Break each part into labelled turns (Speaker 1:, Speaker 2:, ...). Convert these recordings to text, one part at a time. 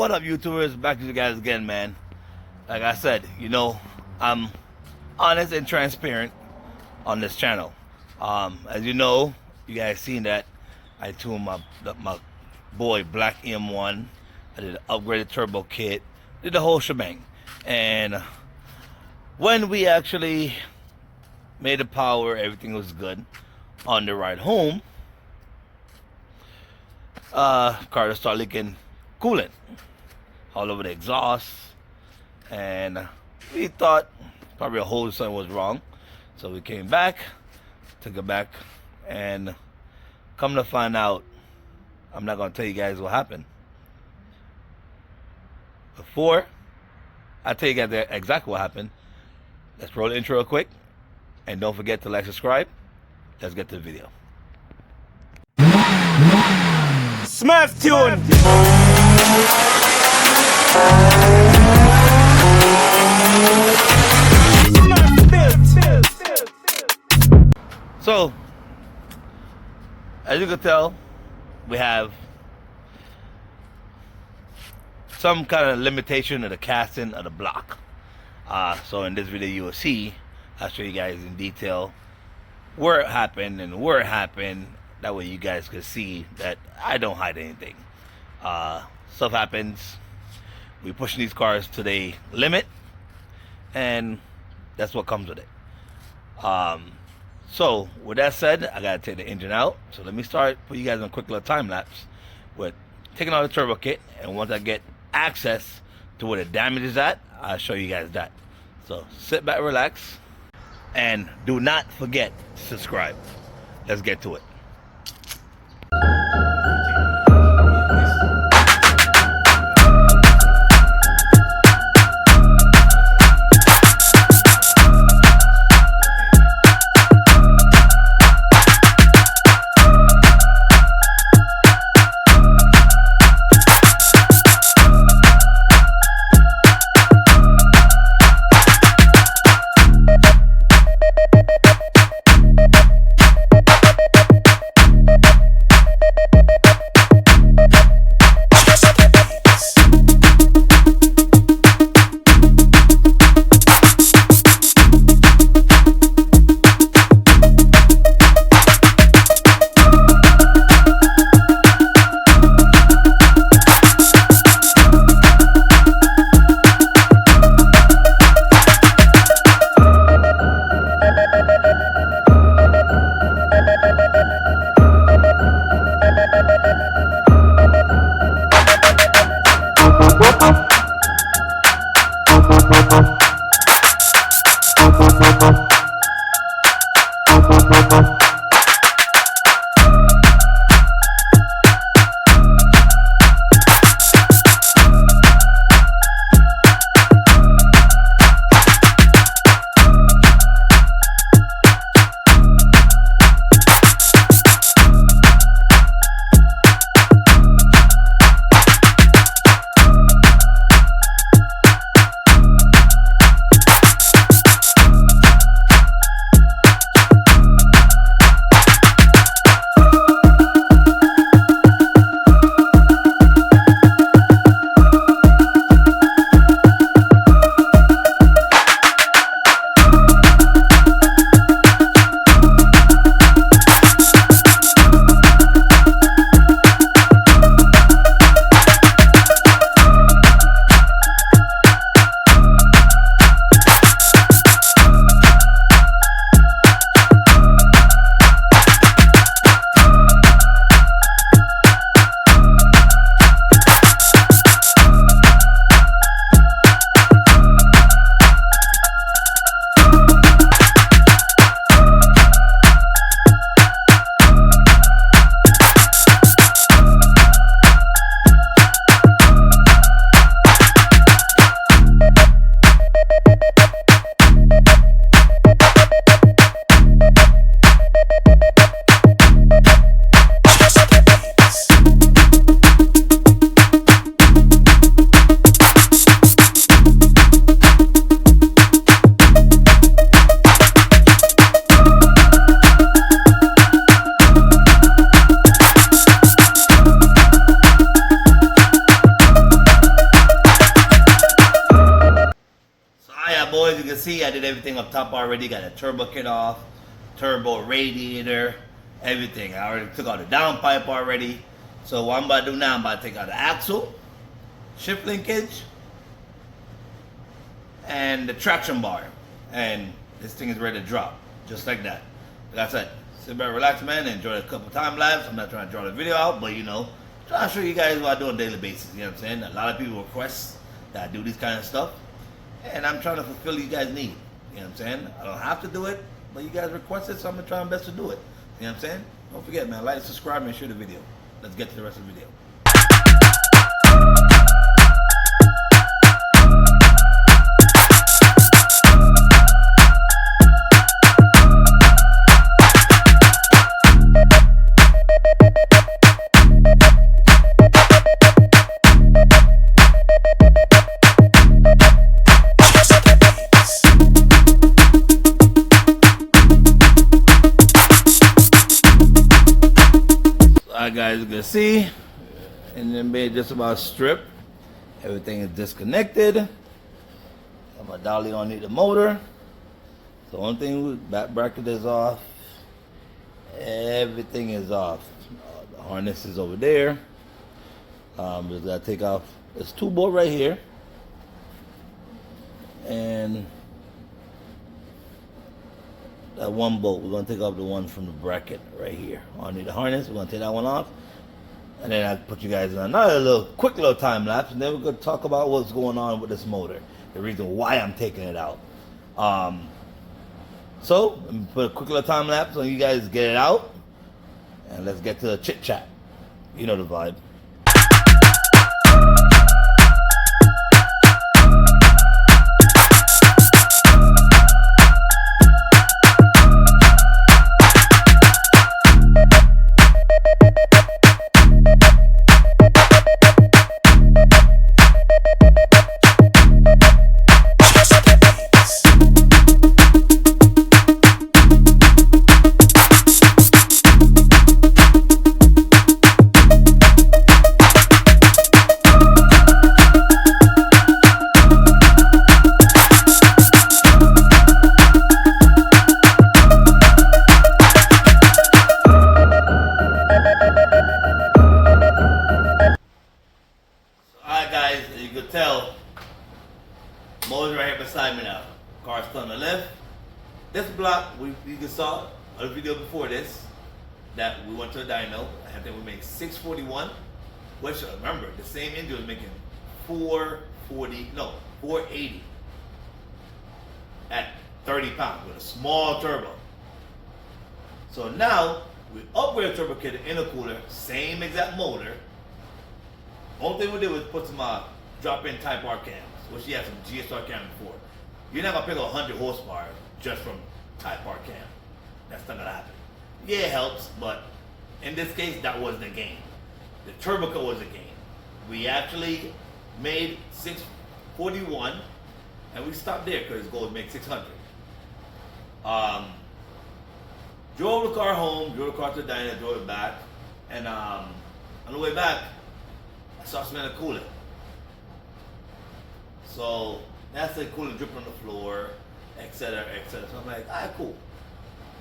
Speaker 1: What up, YouTubers? Back to you guys again, man. Like I said, you know, I'm honest and transparent on this channel. As you know, you guys seen that I tuned my boy Black EM1. I did an upgraded turbo kit, did the whole shebang. And when we actually made the power, everything was good. On the ride home, car started leaking coolant all over the exhaust, and we thought probably a hose or something was wrong. So we came back, took it back, and come to find out, I'm not gonna tell you guys what happened. Before I tell you guys exactly what happened, let's roll the intro real quick, and don't forget to like, subscribe. Let's get to the video.
Speaker 2: Smash tune.
Speaker 1: So, as you can tell, we have some kind of limitation of the casting of the block. So in this video you will see, I'll show you guys in detail where it happened and where it happened. That way you guys can see that I don't hide anything. Stuff happens. We pushing these cars to the limit, and that's what comes with it. So with that said, I gotta take the engine out. So let me start, put you guys on a quick little time lapse with taking out the turbo kit, and once I get access to where the damage is at, I'll show you guys that. So sit back, relax, and do not forget to subscribe. Let's get to it. as you can see, I did everything up top already. Got a turbo kit off, turbo radiator, everything. I already took out the downpipe already. So what I'm about to do now, I'm about to take out the axle, shift linkage, and the traction bar. And this thing is ready to drop, just like that. Like I said, sit back, relax, man, and enjoy a couple time lapse. I'm not trying to draw the video out, but you know, trying to show you guys what I do on a daily basis. You know what I'm saying? A lot of people request that I do this kind of stuff, and I'm trying to fulfill you guys' need. You know what I'm saying? I don't have to do it, but you guys request it, so I'm gonna try my best to do it. You know what I'm saying? Don't forget, man, like, subscribe, and share the video. Let's get to the rest of the video. Guys, you can see, and then made just about strip. Everything is disconnected. Got my dolly on the motor. The only thing, back bracket is off. Everything is off. The harness is over there. Just gotta take off this 2-bolt right here, and that 1 bolt. We're gonna take off the one from the bracket right here. On the harness, we're gonna take that one off, and then I put you guys in another quick little time lapse, and then we're gonna talk about what's going on with this motor, the reason why I'm taking it out. So let me put a quick little time lapse so you guys get it out, and let's get to the chit chat. You know the vibe. Tell, motor's right here beside me now. Car's still on the left. This block, you can saw a video before this that we went to a dyno. I think we made 641, which remember the same engine was making 480 at 30 pounds with a small turbo. So now we upgraded the turbo kit, the intercooler, same exact motor. Only thing we did was put some drop-in Type R cams, which you had some GSR cams before. You're not gonna pick up 100 horsepower just from Type R cam. That's not gonna happen. Yeah, it helps, but in this case, that was the game. The turbo cut was the game. We actually made 641, and we stopped there because his goal was to make 600. Drove the car home, drove the car to the diner, drove it back, and on the way back, I started smelling coolant. So that's the coolant dripping on the floor, etc., etc. So I'm like, all right, cool.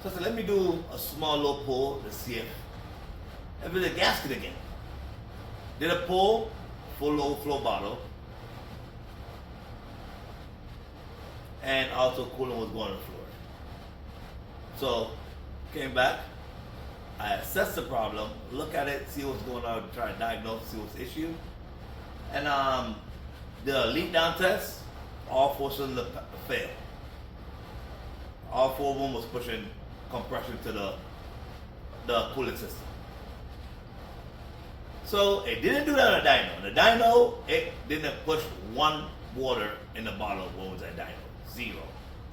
Speaker 1: So I said, let me do a small little pull to see if it's a gasket again. Did a pull, full overflow bottle, and also coolant was going on the floor. So came back, I assessed the problem, look at it, see what's going on, try to diagnose, see what's the issue, and the leak down test, all 4 cylinders failed. All 4 of them was pushing compression to the cooling system. So it didn't do that on the dyno. On the dyno, it didn't push 1 water in the bottle of what was that dyno. 0.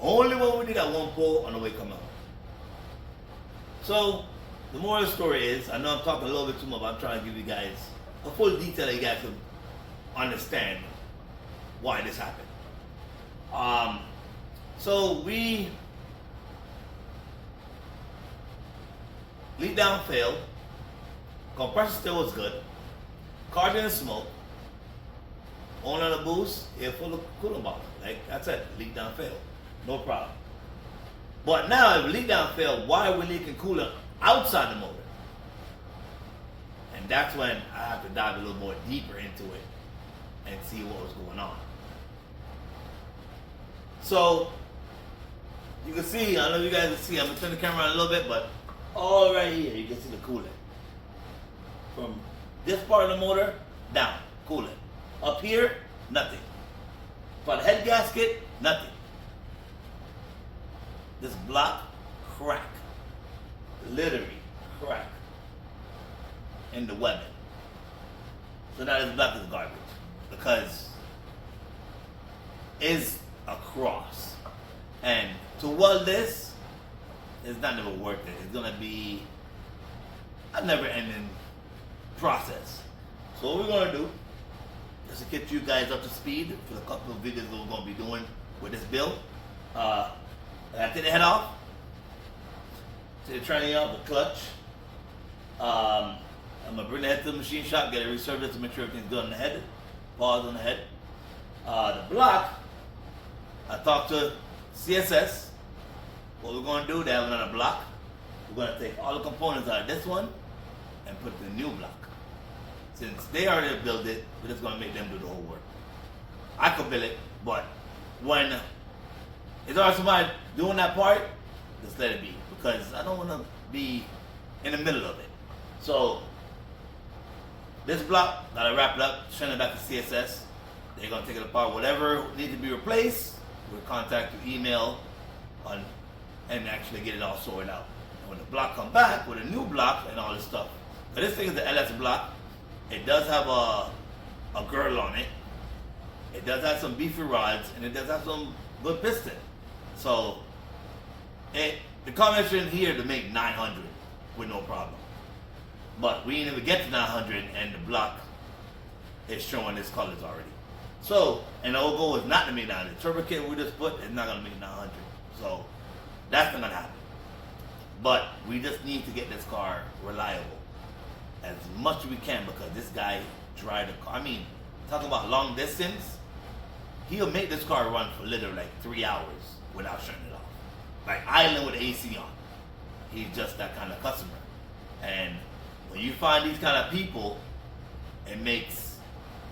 Speaker 1: Only when we did that 1 pull on the way come out. So the moral of the story is, I know I'm talking a little bit too much, but I'm trying to give you guys a full detail that you guys can understand why this happened. So we leak down failed, compressor still was good, car didn't smoke, on the boost, it full of coolant bottle. Like I said, leak down failed. no problem. But now if leak down failed, why are we leaking coolant outside the motor? And that's when I have to dive a little more deeper into it and see what was going on. So you can see, I don't know if you guys can see, I'm gonna turn the camera on a little bit, but all right here you can see the coolant. From this part of the motor down, coolant. Up here, nothing. For the head gasket, nothing. This block, crack. Literally crack in the webbing. So now this block is garbage because it's a cross. And to weld this, it's not never worth it. It's gonna be a never-ending process. So what we're gonna do is to get you guys up to speed for the couple of videos that we're gonna be doing with this build. I take the head off, take the tranny out, the clutch. I'm gonna bring the head to the machine shop, get it resurfaced to make sure everything's good on the head. Pause on the head. The block, I talked to CSS. What we're gonna do, they have another block. We're gonna take all the components out of this one and put the new block. Since they already built it, we're just gonna make them do the whole work. I could build it, but when it's already somebody doing that part, just let it be. Because I don't wanna be in the middle of it. So this block, gotta wrap it up, send it back to CSS. They're gonna take it apart. Whatever needs to be replaced, we'll contact your email on and actually get it all sorted out. And when the block come back with a new block and all this stuff. But this thing is the LS block. It does have a girdle on it. It does have some beefy rods and it does have some good piston. So the combination here to make 900 with no problem. But we didn't even get to 900 and the block is showing its colors already. So, and the whole goal is not to make 900. The turbo kit we just put is not gonna make 900. So that's not gonna happen. But we just need to get this car reliable as much as we can because this guy drive the car. I mean, talking about long distance, he'll make this car run for literally like 3 hours without shutting it off. Like idling with the AC on. He's just that kind of customer. And when you find these kind of people, it makes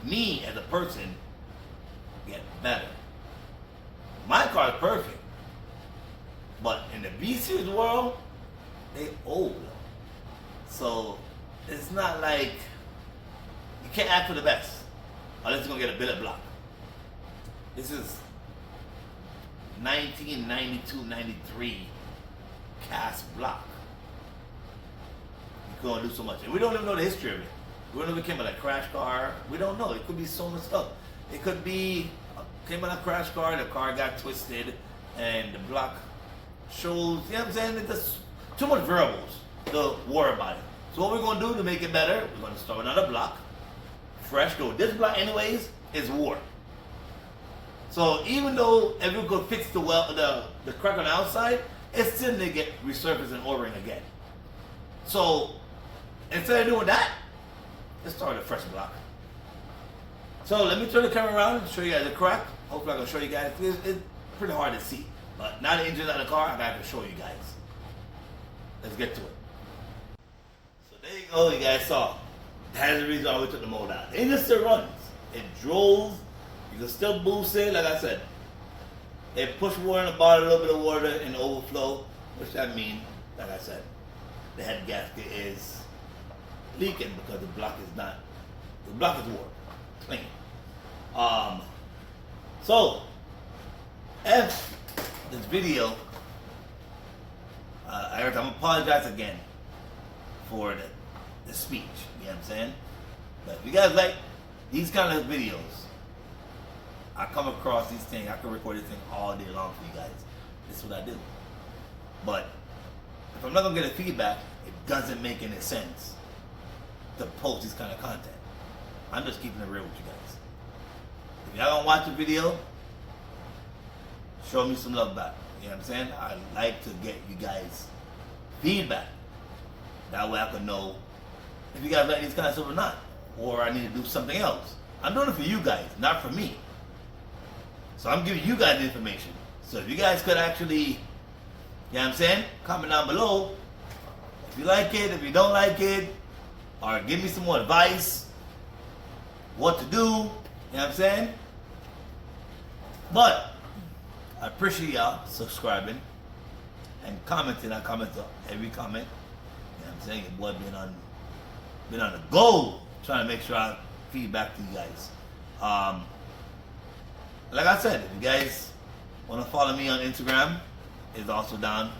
Speaker 1: me as a person get better. My car is perfect. But in the B-Series world, they old. So it's not like you can't act for the best unless you're gonna get a billet block. This is 1992-93 cast block. You can't do so much. And we don't even know the history of it. We don't know if it came out of a crash car. We don't know. It could be so much stuff. It could be came out of a crash car, the car got twisted, and the block shows, you know what I'm saying? It's just too much variables to worry about it. So what we're gonna do to make it better, we're gonna start another block, fresh go. This block anyways is warped. So even though if we could fix the crack on the outside, it's still gonna get resurfaced and O-ring again. So instead of doing that, let's start a fresh block. So let me turn the camera around and show you guys the crack. Hopefully I can show you guys. It's pretty hard to see. But now the engine's out of the car, I got to show you guys. Let's get to it. So there you go, you guys saw. That's the reason why we took the motor out. The engine still runs. It drove. You can still boost it, like I said. It pushed water in the bottom, a little bit of water in the overflow. Which that means, like I said, the head gasket is leaking because the block is warped. Clean. So, if this video, I'm gonna apologize again for the speech, you know what I'm saying? But if you guys like these kind of videos, I come across these things, I can record this thing all day long for you guys. This is what I do. But if I'm not gonna get a feedback, it doesn't make any sense to post this kind of content. I'm just keeping it real with you guys. If y'all gonna watch the video, show me some love back. You know what I'm saying? I like to get you guys feedback. That way I can know if you guys like these kind of stuff or not. Or I need to do something else. I'm doing it for you guys, not for me. So I'm giving you guys the information. So if you guys could actually, you know what I'm saying, comment down below if you like it, if you don't like it, or give me some more advice, what to do, you know what I'm saying? But I appreciate y'all subscribing and commenting. I comment on every comment. You know what I'm saying? Your boy been on the go, trying to make sure I feed back to you guys. Like I said, if you guys want to follow me on Instagram, it's also down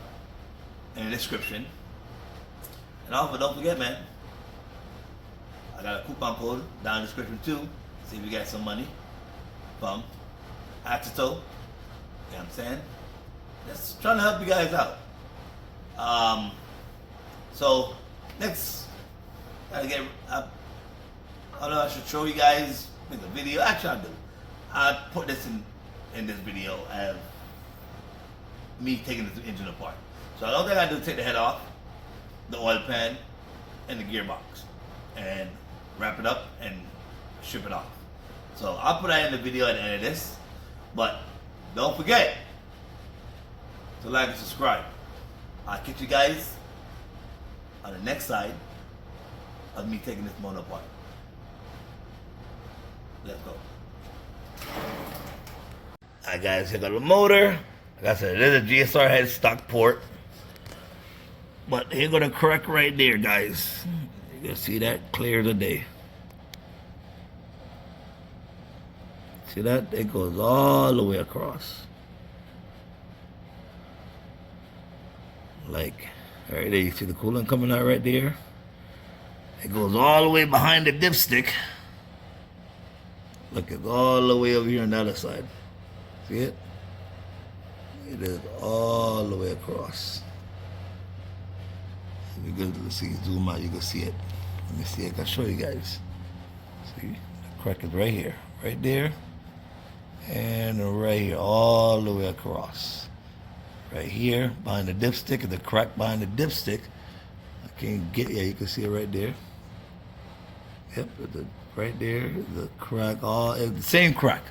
Speaker 1: in the description. And also, don't forget, man, I got a coupon code down in the description too. See if you get some money from Auxito. You know what I'm saying? Just trying to help you guys out. So next, I don't know, I should show you guys, make a video. Actually, I'll do. I put this in this video as me taking this engine apart. So I don't think I do take the head off, the oil pan, and the gearbox, and wrap it up and strip it off. So I'll put that in the video at the end of this. But don't forget to like and subscribe. I'll catch you guys on the next side of me taking this motor apart. Let's go. Alright guys, here got the motor. Like I said, it is a GSR head stock port. But here got a crack right there, guys. You can see that clear as a day. See that? It goes all the way across. Like, right there, you see the coolant coming out right there? It goes all the way behind the dipstick. Look, it's all the way over here on the other side. See it? It is all the way across. If you go to see, zoom out, you can see it. Let me see, I can show you guys. See, the crack is right here, right there, and right here, all the way across. Right here, behind the dipstick, and the crack behind the dipstick. I can't get, yeah, you can see it right there. Yep, right there, the crack, the same crack.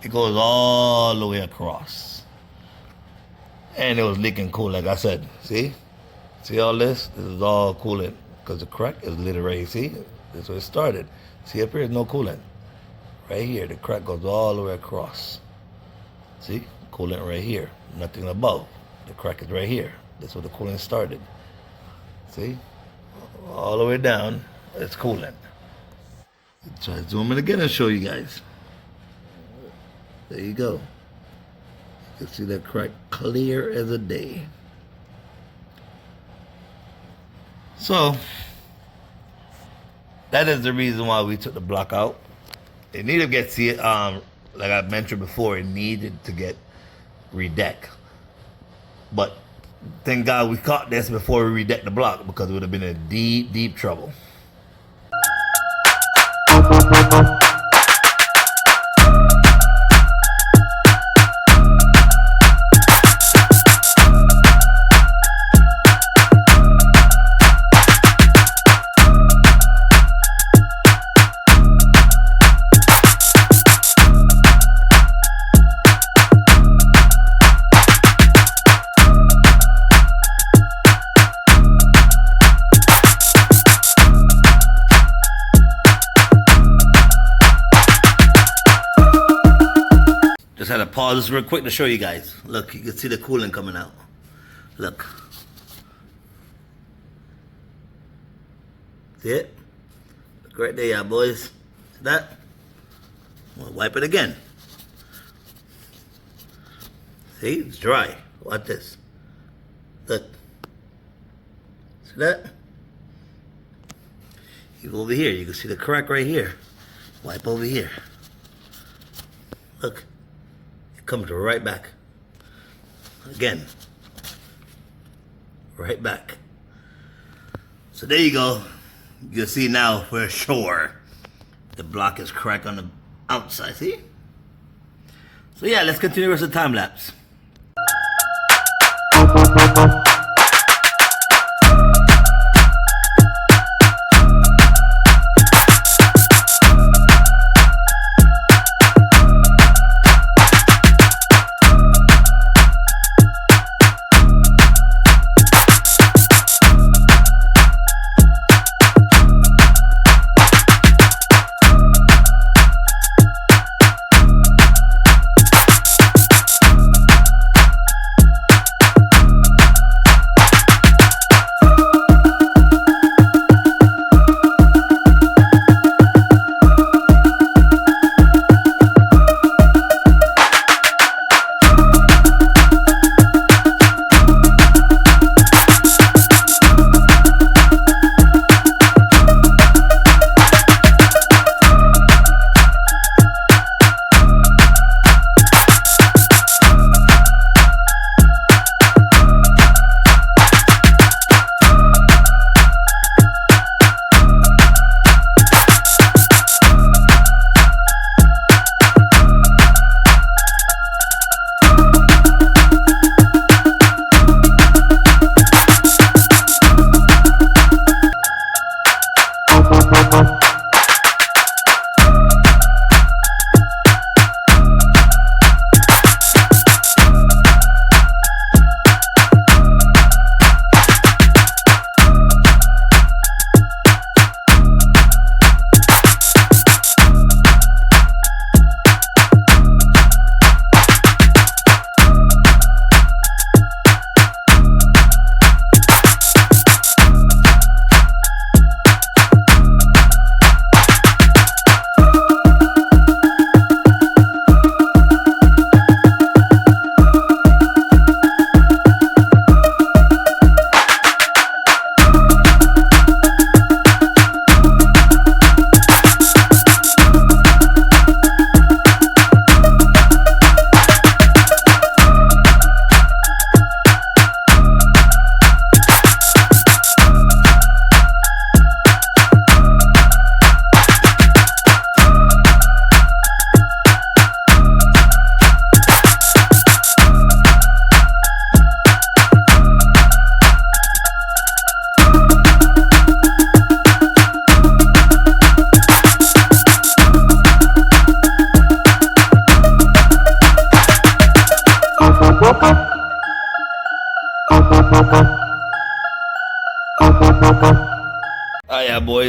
Speaker 1: It goes all the way across. And it was leaking cool, like I said. See? See all this? This is all coolant. Because the crack is literally, see? That's where it started. See up here, there's no coolant. Right here, the crack goes all the way across. See? Coolant right here. Nothing above. The crack is right here. That's where the coolant started. See? All the way down, it's coolant. Try to zoom in again and show you guys. There you go. You can see that crack clear as a day. So, that is the reason why we took the block out. It needed to get, see it, like I mentioned before, it needed to get redecked. But thank God we caught this before we redecked the block, because it would have been in deep, deep trouble. Just had to pause this real quick to show you guys. Look, you can see the coolant coming out. Look. See it? Look right there, yeah, boys. See that? I'm gonna wipe it again. See? It's dry. Watch this. Look. See that? You go over here. You can see the crack right here. Wipe over here. Look. It comes right back. Again. Right back. So there you go. You can see now for sure the block is cracked on the outside. See? So yeah, let's continue with the time lapse.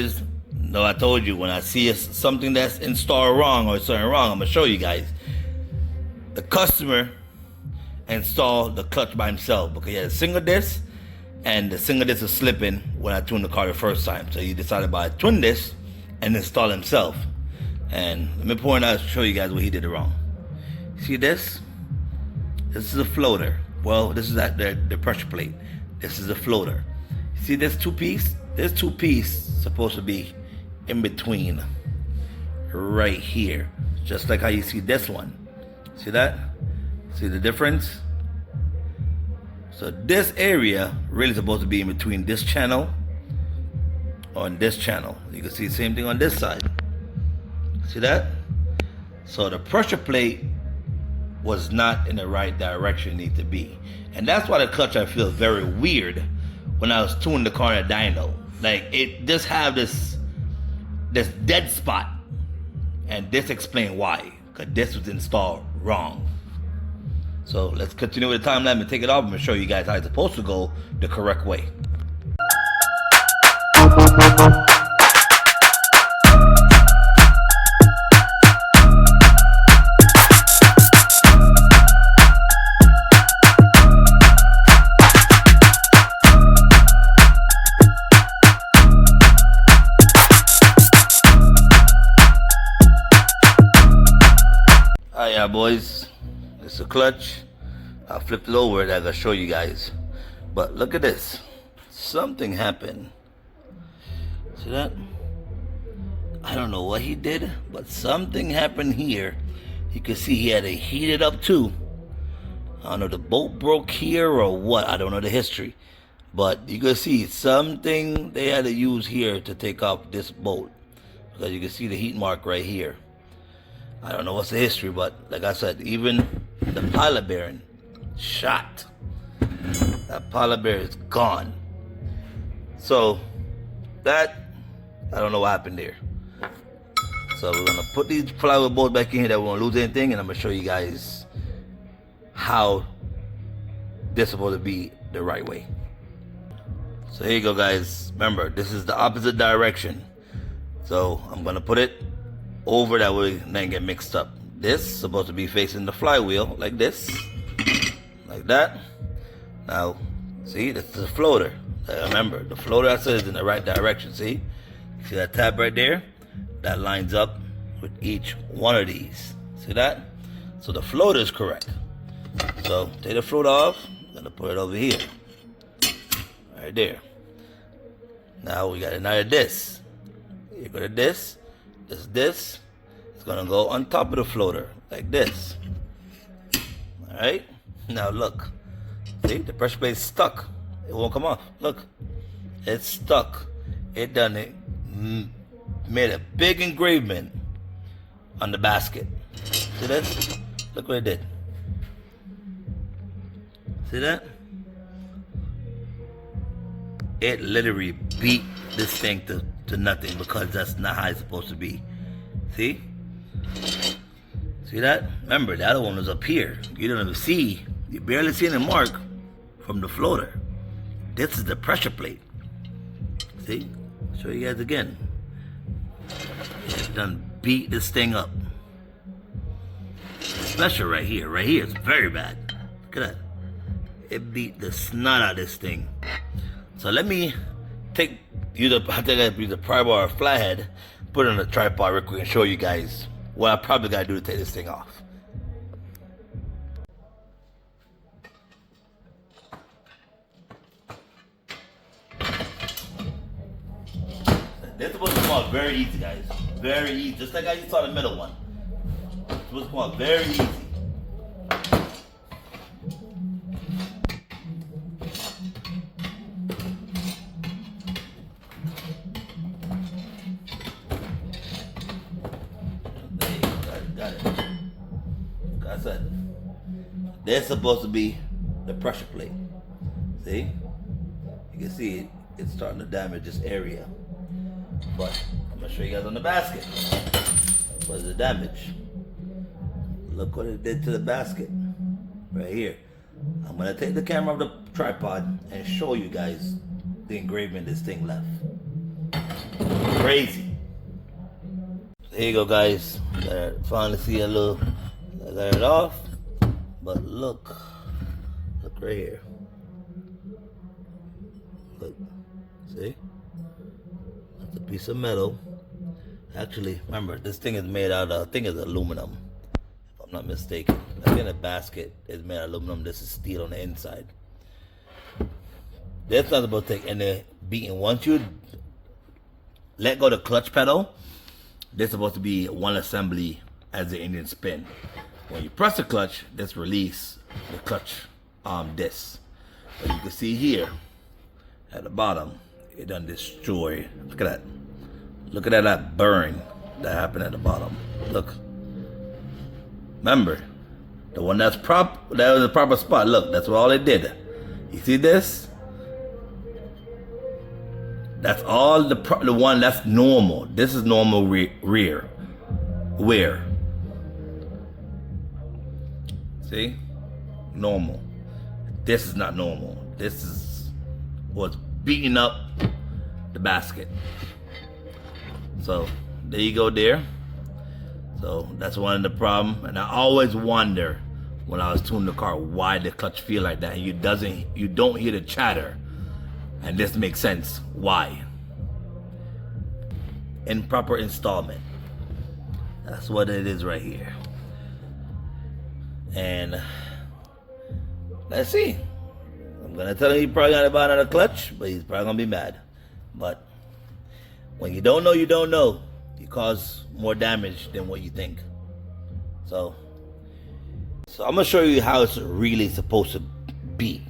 Speaker 1: boys, no, I told you, when I see something that's installed wrong or something wrong, I'm gonna show you guys. The customer installed the clutch by himself because he had a single disc, and the single disc was slipping when I tuned the car the first time. So he decided to buy a twin disc and install himself. And let me point out, show you guys what he did wrong. See this? This is a floater. Well, this is the pressure plate. This is a floater. See this two-piece? This two-piece supposed to be in between right here. Just like how you see this one. See that? See the difference? So this area really supposed to be in between this channel on this channel. You can see the same thing on this side. See that? So the pressure plate was not in the right direction it needs to be. And that's why the clutch I feel very weird when I was tuning the car in a dyno. Like it just have this dead spot. And this explains why. Because this was installed wrong. So let's continue with the timeline and take it off. I'm going to show you guys how it's supposed to go the correct way. Alright, yeah, boys. It's a clutch. I flipped it over as I show you guys. But look at this. Something happened. See that? I don't know what he did, but something happened here. You can see he had to heat it up too. I don't know, the bolt broke here or what. I don't know the history. But you can see something they had to use here to take off this bolt. Because you can see the heat mark right here. I don't know what's the history, but like I said, even the pilot bearing shot. That pilot bearing is gone. So that, I don't know what happened there. So we're gonna put these plywood bolts back in here that we won't lose anything, and I'm gonna show you guys how this is supposed to be the right way. So here you go, guys. Remember, this is the opposite direction. So I'm gonna put it over that way and then get mixed up. This is supposed to be facing the flywheel like this, like that. Now, see, this is a floater. Remember, the floater I said is in the right direction. See that tab right there? That lines up with each one of these. See that? So the floater is correct. So take the floater off. I'm gonna put it over here, right there. Now we got another disc. You go to this. This is gonna go on top of the floater like this. All right. Now look. See, the pressure plate is stuck. It won't come off. Look, it's stuck. It done it. Made a big engraving on the basket. See this? Look what it did. See that? It literally beat this thing to nothing because that's not how it's supposed to be. See? See that? Remember, the other one was up here. You don't even see. You barely see any mark from the floater. This is the pressure plate. See? I'll show you guys again. It done beat this thing up. Especially right here. Right here, it's very bad. Look at that. It beat the snot out of this thing. So let me use a pry bar or flathead, put it on a tripod real quick and show you guys what I probably gotta do to take this thing off. This is supposed to come out very easy, guys. Very easy. Just like I just saw the middle one. It's supposed to come out very easy. Got it. Like I said, they're supposed to be the pressure plate. See? You can see it's starting to damage this area. But I'm gonna show you guys on the basket. What's the damage? Look what it did to the basket. Right here. I'm gonna take the camera off the tripod and show you guys the engraving this thing left. crazy. There you go, guys. Finally see a little. I got it off, but look right here. Look, see? That's a piece of metal. Actually, remember, this thing is made out of, I think it's aluminum, if I'm not mistaken. I think the basket is made out of aluminum. This is steel on the inside. That's not supposed to take any beating. Once you let go of the clutch pedal, there's supposed to be one assembly as the engine spin. When you press the clutch, this release the clutch disc. As you can see here at the bottom, it done destroy. Look at that. Look at that burn that happened at the bottom. Look. Remember, the one that was the proper spot. Look, that's what all it did. You see this? That's all the one that's normal. This is normal rear wear. See? Normal. This is not normal. This is what's beating up the basket. So there you go there. So that's one of the problem. And I always wonder when I was tuning the car why the clutch feel like that. And you don't hear the chatter. And this makes sense. Why? Improper installment. That's what it is right here. And let's see. I'm gonna tell him he's probably gonna buy another clutch, but he's probably gonna be mad. But when you don't know, you don't know. You cause more damage than what you think. So I'm gonna show you how it's really supposed to be.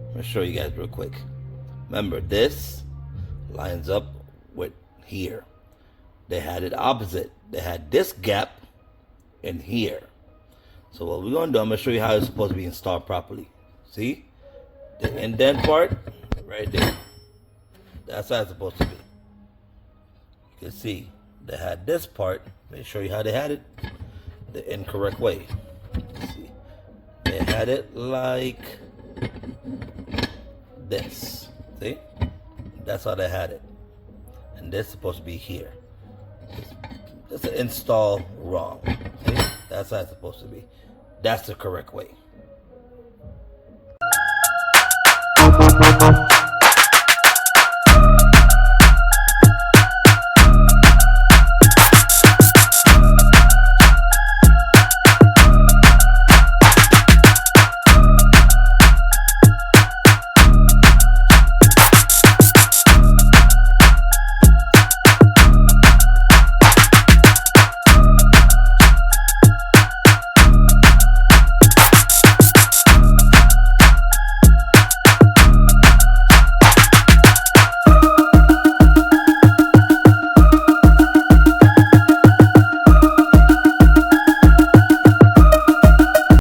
Speaker 1: I'm gonna show you guys real quick. Remember, this lines up with here. They had it opposite. They had this gap in here. So what we're gonna do, I'm gonna show you how it's supposed to be installed properly. See? The indent part, right there. That's how it's supposed to be. You can see, they had this part. Let me show you how they had it the incorrect way. See? They had it like this. See? That's how they had it. And this is supposed to be here. It's install wrong. See? That's how it's supposed to be. That's the correct way.